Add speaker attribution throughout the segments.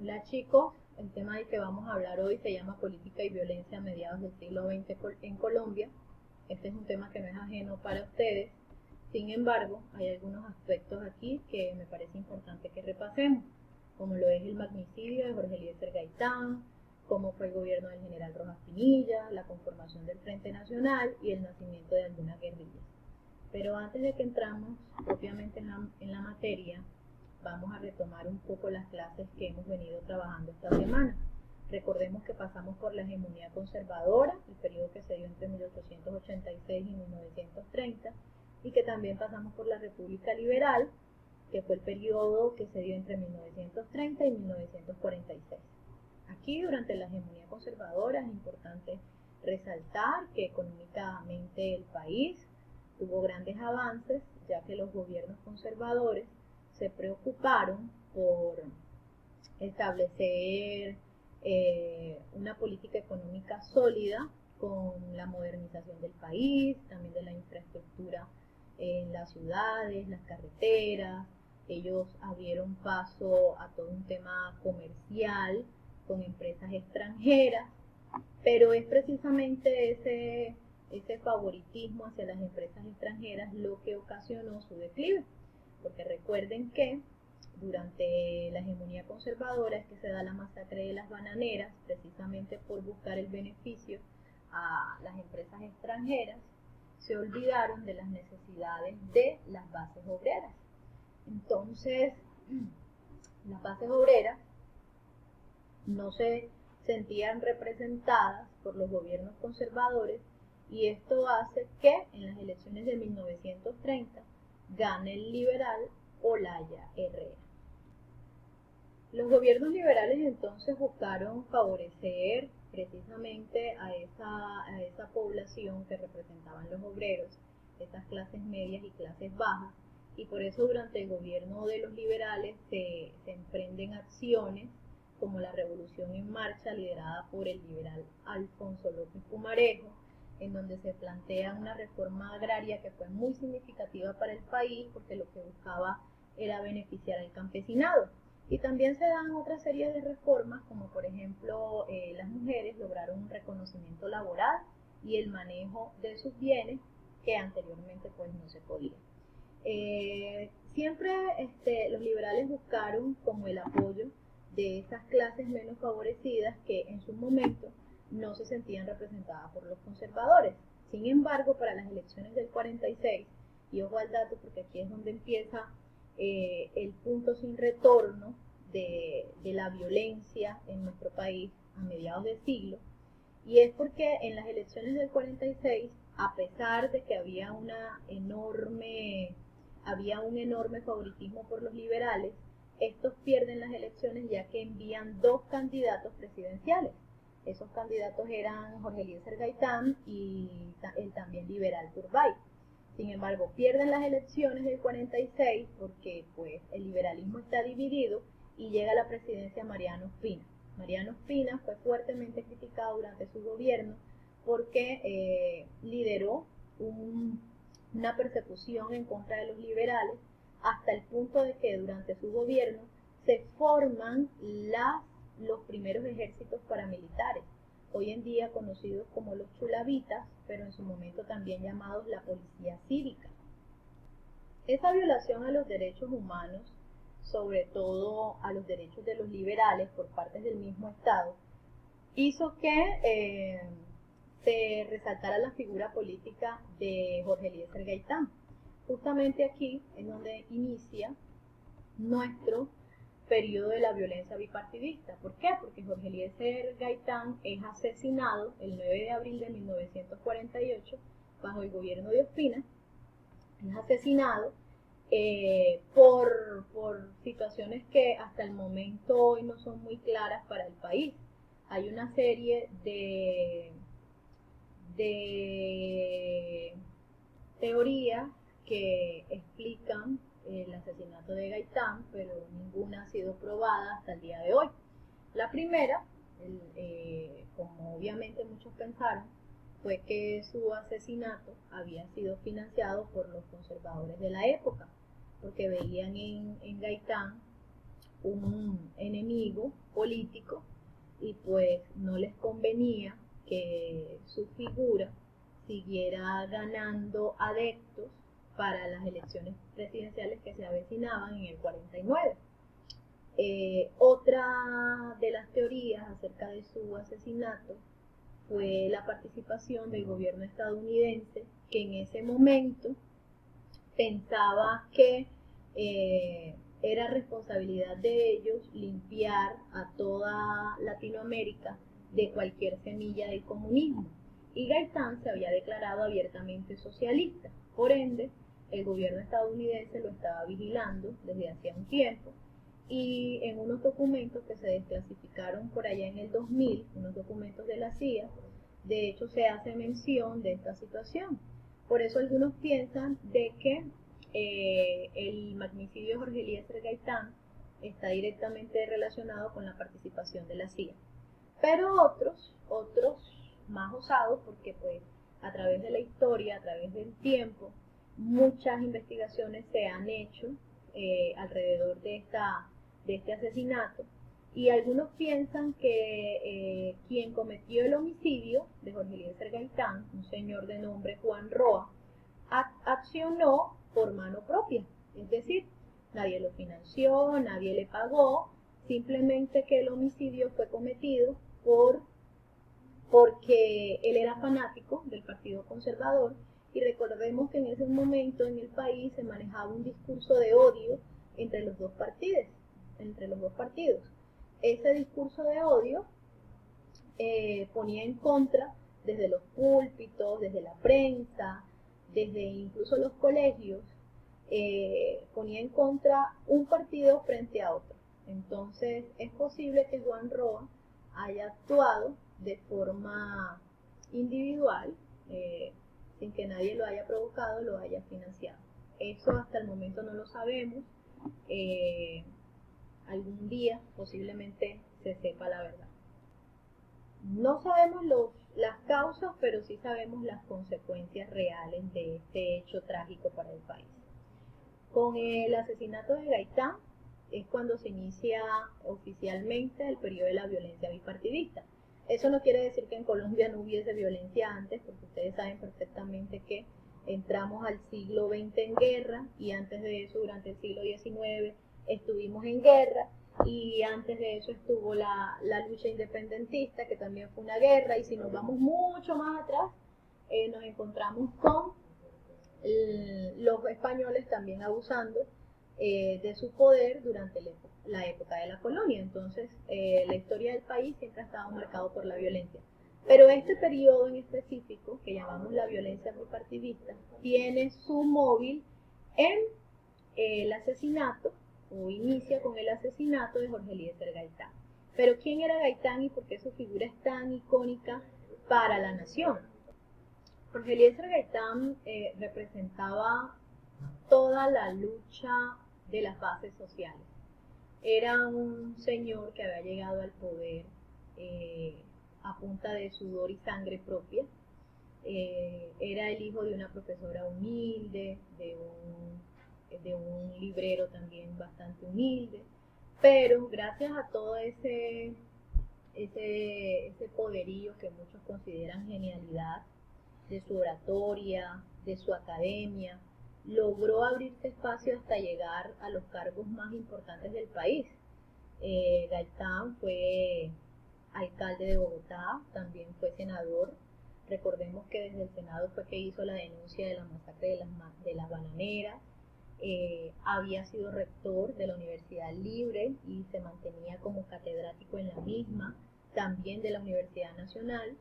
Speaker 1: Hola chicos, el tema del que vamos a hablar hoy se llama Política y Violencia a mediados del siglo XX en Colombia. Este es un tema que no es ajeno para ustedes. Sin embargo, hay algunos aspectos aquí que me parece importante que repasemos, como lo es el magnicidio de Jorge Eliezer Gaitán, cómo fue el gobierno del general Rojas Pinilla, la conformación del Frente Nacional y el nacimiento de algunas guerrillas. Pero antes de que entramos propiamente en la materia, vamos a retomar un poco las clases que hemos venido trabajando esta semana. Recordemos que pasamos por la hegemonía conservadora, el periodo que se dio entre 1886 y 1930, y que también pasamos por la República Liberal, que fue el periodo que se dio entre 1930 y 1946. Aquí, durante la hegemonía conservadora, es importante resaltar que económicamente el país tuvo grandes avances, ya que los gobiernos conservadores se preocuparon por establecer una política económica sólida con la modernización del país, también de la infraestructura en las ciudades, las carreteras. Ellos abrieron paso a todo un tema comercial con empresas extranjeras, pero es precisamente ese favoritismo hacia las empresas extranjeras lo que ocasionó su declive, porque recuerden que durante la hegemonía conservadora es que se da la masacre de las bananeras, precisamente por buscar el beneficio a las empresas extranjeras. Se olvidaron de las necesidades de las bases obreras. Entonces, las bases obreras no se sentían representadas por los gobiernos conservadores, y esto hace que en las elecciones de 1930 gane el liberal Olaya Herrera. Los gobiernos liberales entonces buscaron favorecer precisamente a esa población que representaban los obreros, esas clases medias y clases bajas, y por eso durante el gobierno de los liberales se emprenden acciones como la Revolución en Marcha, liderada por el liberal Alfonso López Pumarejo, en donde se plantea una reforma agraria que fue muy significativa para el país, porque lo que buscaba era beneficiar al campesinado. Y también se dan otra serie de reformas, como por ejemplo las mujeres lograron un reconocimiento laboral y el manejo de sus bienes que anteriormente pues no se podía. Siempre los liberales buscaron como el apoyo de esas clases menos favorecidas que en su momento no se sentían representadas por los conservadores. Sin embargo, para las elecciones del 46, y ojo al dato porque aquí es donde empieza el punto sin retorno de la violencia en nuestro país a mediados del siglo, y es porque en las elecciones del 46, a pesar de que había un enorme favoritismo por los liberales, estos pierden las elecciones ya que envían dos candidatos presidenciales. Esos candidatos eran Jorge Eliezer Gaitán y el también liberal Turbay. Sin embargo, pierden las elecciones del 46 porque pues, el liberalismo está dividido y llega a la presidencia Mariano Ospina. Mariano Ospina fue fuertemente criticado durante su gobierno porque lideró una persecución en contra de los liberales, hasta el punto de que durante su gobierno se forman los primeros ejércitos paramilitares, hoy en día conocidos como los chulavitas, pero en su momento también llamados la policía cívica. Esa violación a los derechos humanos, sobre todo a los derechos de los liberales por parte del mismo Estado, hizo que se resaltara la figura política de Jorge Eliezer Gaitán. Justamente aquí es donde inicia nuestro periodo de la violencia bipartidista. ¿Por qué? Porque Jorge Eliezer Gaitán es asesinado el 9 de abril de 1948 bajo el gobierno de Ospina. Es asesinado por situaciones que hasta el momento hoy no son muy claras para el país. Hay una serie de teorías que explican el asesinato de Gaitán, pero ninguna ha sido probada hasta el día de hoy. La primera, como obviamente muchos pensaron, fue que su asesinato había sido financiado por los conservadores de la época, porque veían en Gaitán un enemigo político y pues no les convenía que su figura siguiera ganando adeptos para las elecciones presidenciales que se avecinaban en el 49. Otra de las teorías acerca de su asesinato fue la participación del gobierno estadounidense, que en ese momento pensaba que era responsabilidad de ellos limpiar a toda Latinoamérica de cualquier semilla del comunismo. Y Gaitán se había declarado abiertamente socialista. Por ende, el gobierno estadounidense lo estaba vigilando desde hacía un tiempo. Y en unos documentos que se desclasificaron por allá en el 2000, unos documentos de la CIA, de hecho se hace mención de esta situación. Por eso algunos piensan de que el magnicidio de Jorge Eliezer Gaitán está directamente relacionado con la participación de la CIA. Pero otros más osados, porque pues a través de la historia, a través del tiempo, muchas investigaciones se han hecho alrededor de este asesinato, y algunos piensan que quien cometió el homicidio de Jorge Eliezer Gaitán, un señor de nombre Juan Roa, accionó por mano propia, es decir, nadie lo financió, nadie le pagó, simplemente que el homicidio fue cometido porque él era fanático del Partido Conservador, y recordemos que en ese momento en el país se manejaba un discurso de odio entre los dos partidos. Ese discurso de odio ponía en contra desde los púlpitos, desde la prensa, desde incluso los colegios, ponía en contra un partido frente a otro. Entonces es posible que Juan Roa haya actuado de forma individual, sin que nadie lo haya provocado, lo haya financiado. Eso hasta el momento no lo sabemos. Algún día posiblemente se sepa la verdad. No sabemos las causas, pero sí sabemos las consecuencias reales de este hecho trágico para el país. Con el asesinato de Gaitán es cuando se inicia oficialmente el periodo de la violencia bipartidista. Eso no quiere decir que en Colombia no hubiese violencia antes, porque ustedes saben perfectamente que entramos al siglo XX en guerra, y antes de eso, durante el siglo XIX, estuvimos en guerra, y antes de eso estuvo la lucha independentista, que también fue una guerra, y si nos vamos mucho más atrás, nos encontramos con los españoles también abusando de su poder durante la época de la colonia. Entonces, la historia del país siempre ha estado marcado por la violencia. Pero este periodo en específico, que llamamos la violencia bipartidista, tiene su móvil en el asesinato, o inicia con el asesinato de Jorge Eliezer Gaitán. Pero ¿quién era Gaitán y por qué su figura es tan icónica para la nación? Jorge Eliezer Gaitán representaba toda la lucha de las bases sociales. Era un señor que había llegado al poder a punta de sudor y sangre propia. Era el hijo de una profesora humilde, de un librero también bastante humilde, pero gracias a todo ese poderío que muchos consideran genialidad, de su oratoria, de su academia, logró abrirse espacio hasta llegar a los cargos más importantes del país. Gaitán fue alcalde de Bogotá, también fue senador. Recordemos que desde el Senado fue que hizo la denuncia de la masacre de las bananeras. Había sido rector de la Universidad Libre y se mantenía como catedrático en la misma, también de la Universidad Nacional,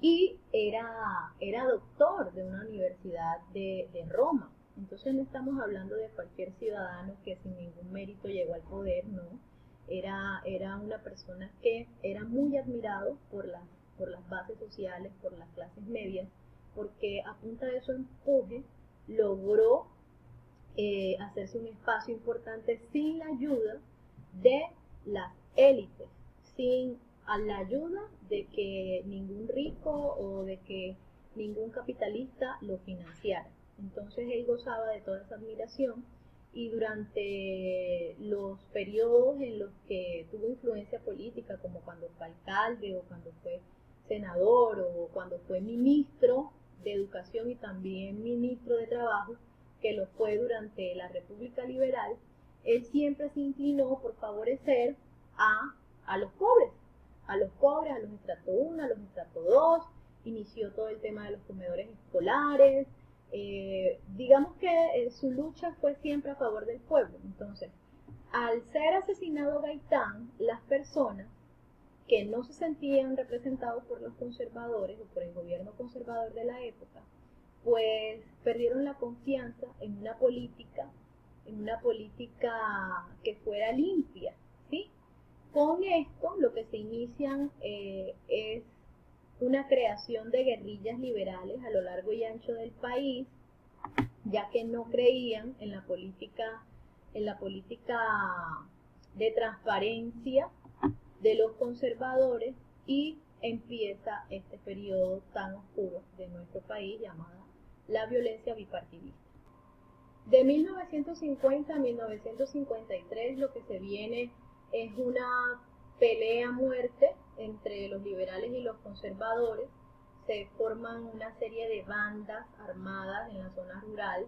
Speaker 1: y era doctor de una universidad de Roma. Entonces no estamos hablando de cualquier ciudadano que sin ningún mérito llegó al poder, no. Era una persona que era muy admirado por las bases sociales, por las clases medias, porque a punta de su empuje logró hacerse un espacio importante sin la ayuda de las élites, sin la ayuda de que ningún rico o de que ningún capitalista lo financiara. Entonces él gozaba de toda esa admiración, y durante los periodos en los que tuvo influencia política, como cuando fue alcalde o cuando fue senador o cuando fue ministro de Educación y también ministro de Trabajo, que lo fue durante la República Liberal, él siempre se inclinó por favorecer a los pobres, a los pobres, a los estrato 1, a los estrato 2, inició todo el tema de los comedores escolares, digamos que su lucha fue siempre a favor del pueblo. Entonces, al ser asesinado Gaitán, las personas que no se sentían representados por los conservadores o por el gobierno conservador de la época, pues perdieron la confianza en una política que fuera limpia, ¿sí? Con esto lo que se inician es una creación de guerrillas liberales a lo largo y ancho del país, ya que no creían en la política de transparencia de los conservadores, y empieza este periodo tan oscuro de nuestro país llamada la violencia bipartidista. De 1950 a 1953 lo que se viene es una pelea a muerte entre los liberales y los conservadores. Se forman una serie de bandas armadas en la zona rural,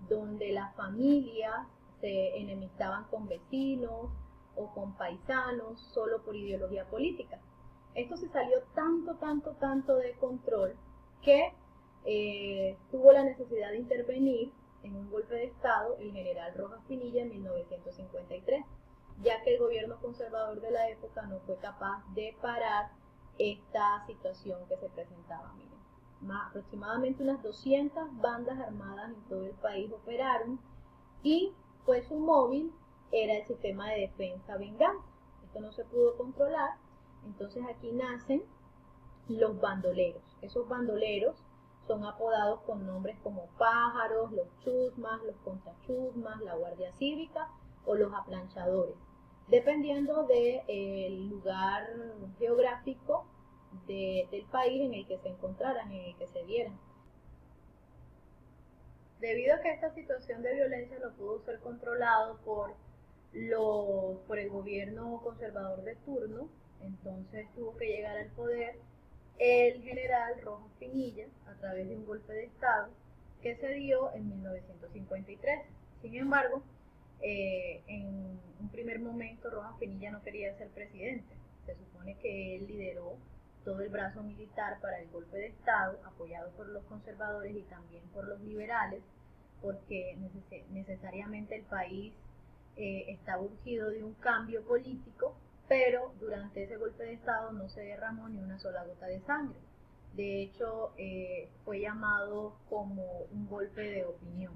Speaker 1: donde las familias se enemistaban con vecinos o con paisanos solo por ideología política. Esto se salió tanto de control que tuvo la necesidad de intervenir en un golpe de Estado el general Rojas Pinilla en 1953, ya que el gobierno conservador de la época no fue capaz de parar esta situación que se presentaba. Miren, aproximadamente unas 200 bandas armadas en todo el país operaron, y pues su móvil era el sistema de defensa venganza. Esto no se pudo controlar, entonces aquí nacen los bandoleros. Esos bandoleros son apodados con nombres como pájaros, los chusmas, los contrachusmas, la guardia cívica o los aplanchadores, dependiendo del lugar geográfico del país en el que se encontraran, en el que se vieran. Debido a que esta situación de violencia no pudo ser controlado por el gobierno conservador de turno, entonces tuvo que llegar al poder el general Rojas Pinilla a través de un golpe de Estado que se dio en 1953. Sin embargo, en un primer momento Rojas Pinilla no quería ser presidente. Se supone que él lideró todo el brazo militar para el golpe de Estado, apoyado por los conservadores y también por los liberales, porque necesariamente el país estaba urgido de un cambio político, pero durante ese golpe de Estado no se derramó ni una sola gota de sangre. De hecho, fue llamado como un golpe de opinión.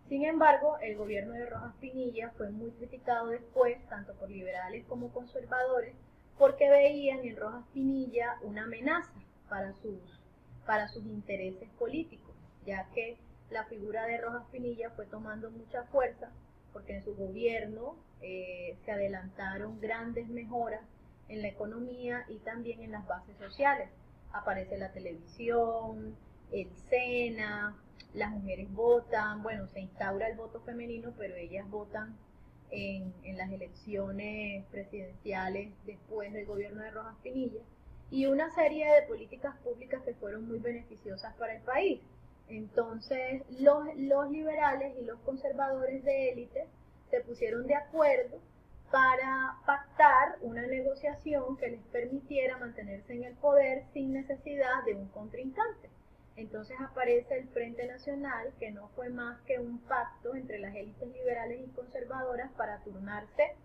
Speaker 1: Sin embargo, el gobierno de Rojas Pinilla fue muy criticado después, tanto por liberales como conservadores, porque veían en Rojas Pinilla una amenaza para sus intereses políticos, ya que la figura de Rojas Pinilla fue tomando mucha fuerza, porque en su gobierno se adelantaron grandes mejoras en la economía y también en las bases sociales. Aparece la televisión, el SENA, las mujeres votan, bueno, se instaura el voto femenino, pero ellas votan en las elecciones presidenciales después del gobierno de Rojas Pinilla, y una serie de políticas públicas que fueron muy beneficiosas para el país. Entonces, los liberales y los conservadores de élite se pusieron de acuerdo para pactar una negociación que les permitiera mantenerse en el poder sin necesidad de un contrincante. Entonces aparece el Frente Nacional, que no fue más que un pacto entre las élites liberales y conservadoras para turnarse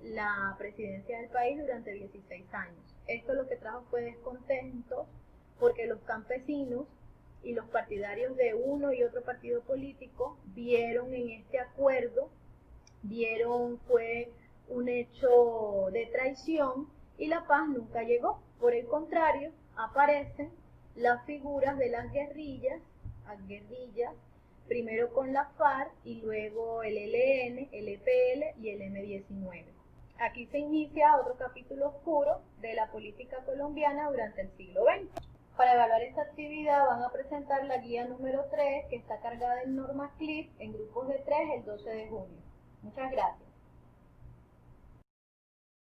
Speaker 1: la presidencia del país durante 16 años. Esto lo que trajo fue descontentos, porque los campesinos y los partidarios de uno y otro partido político vieron en este acuerdo, fue un hecho de traición, y la paz nunca llegó. Por el contrario, aparecen las figuras de las guerrillas, primero con la FARC y luego el ELN, el EPL y el M-19. Aquí se inicia otro capítulo oscuro de la política colombiana durante el siglo XX. Para evaluar esta actividad van a presentar la guía número 3, que está cargada en normas CLIP en grupos de 3 el 12 de junio. Muchas gracias.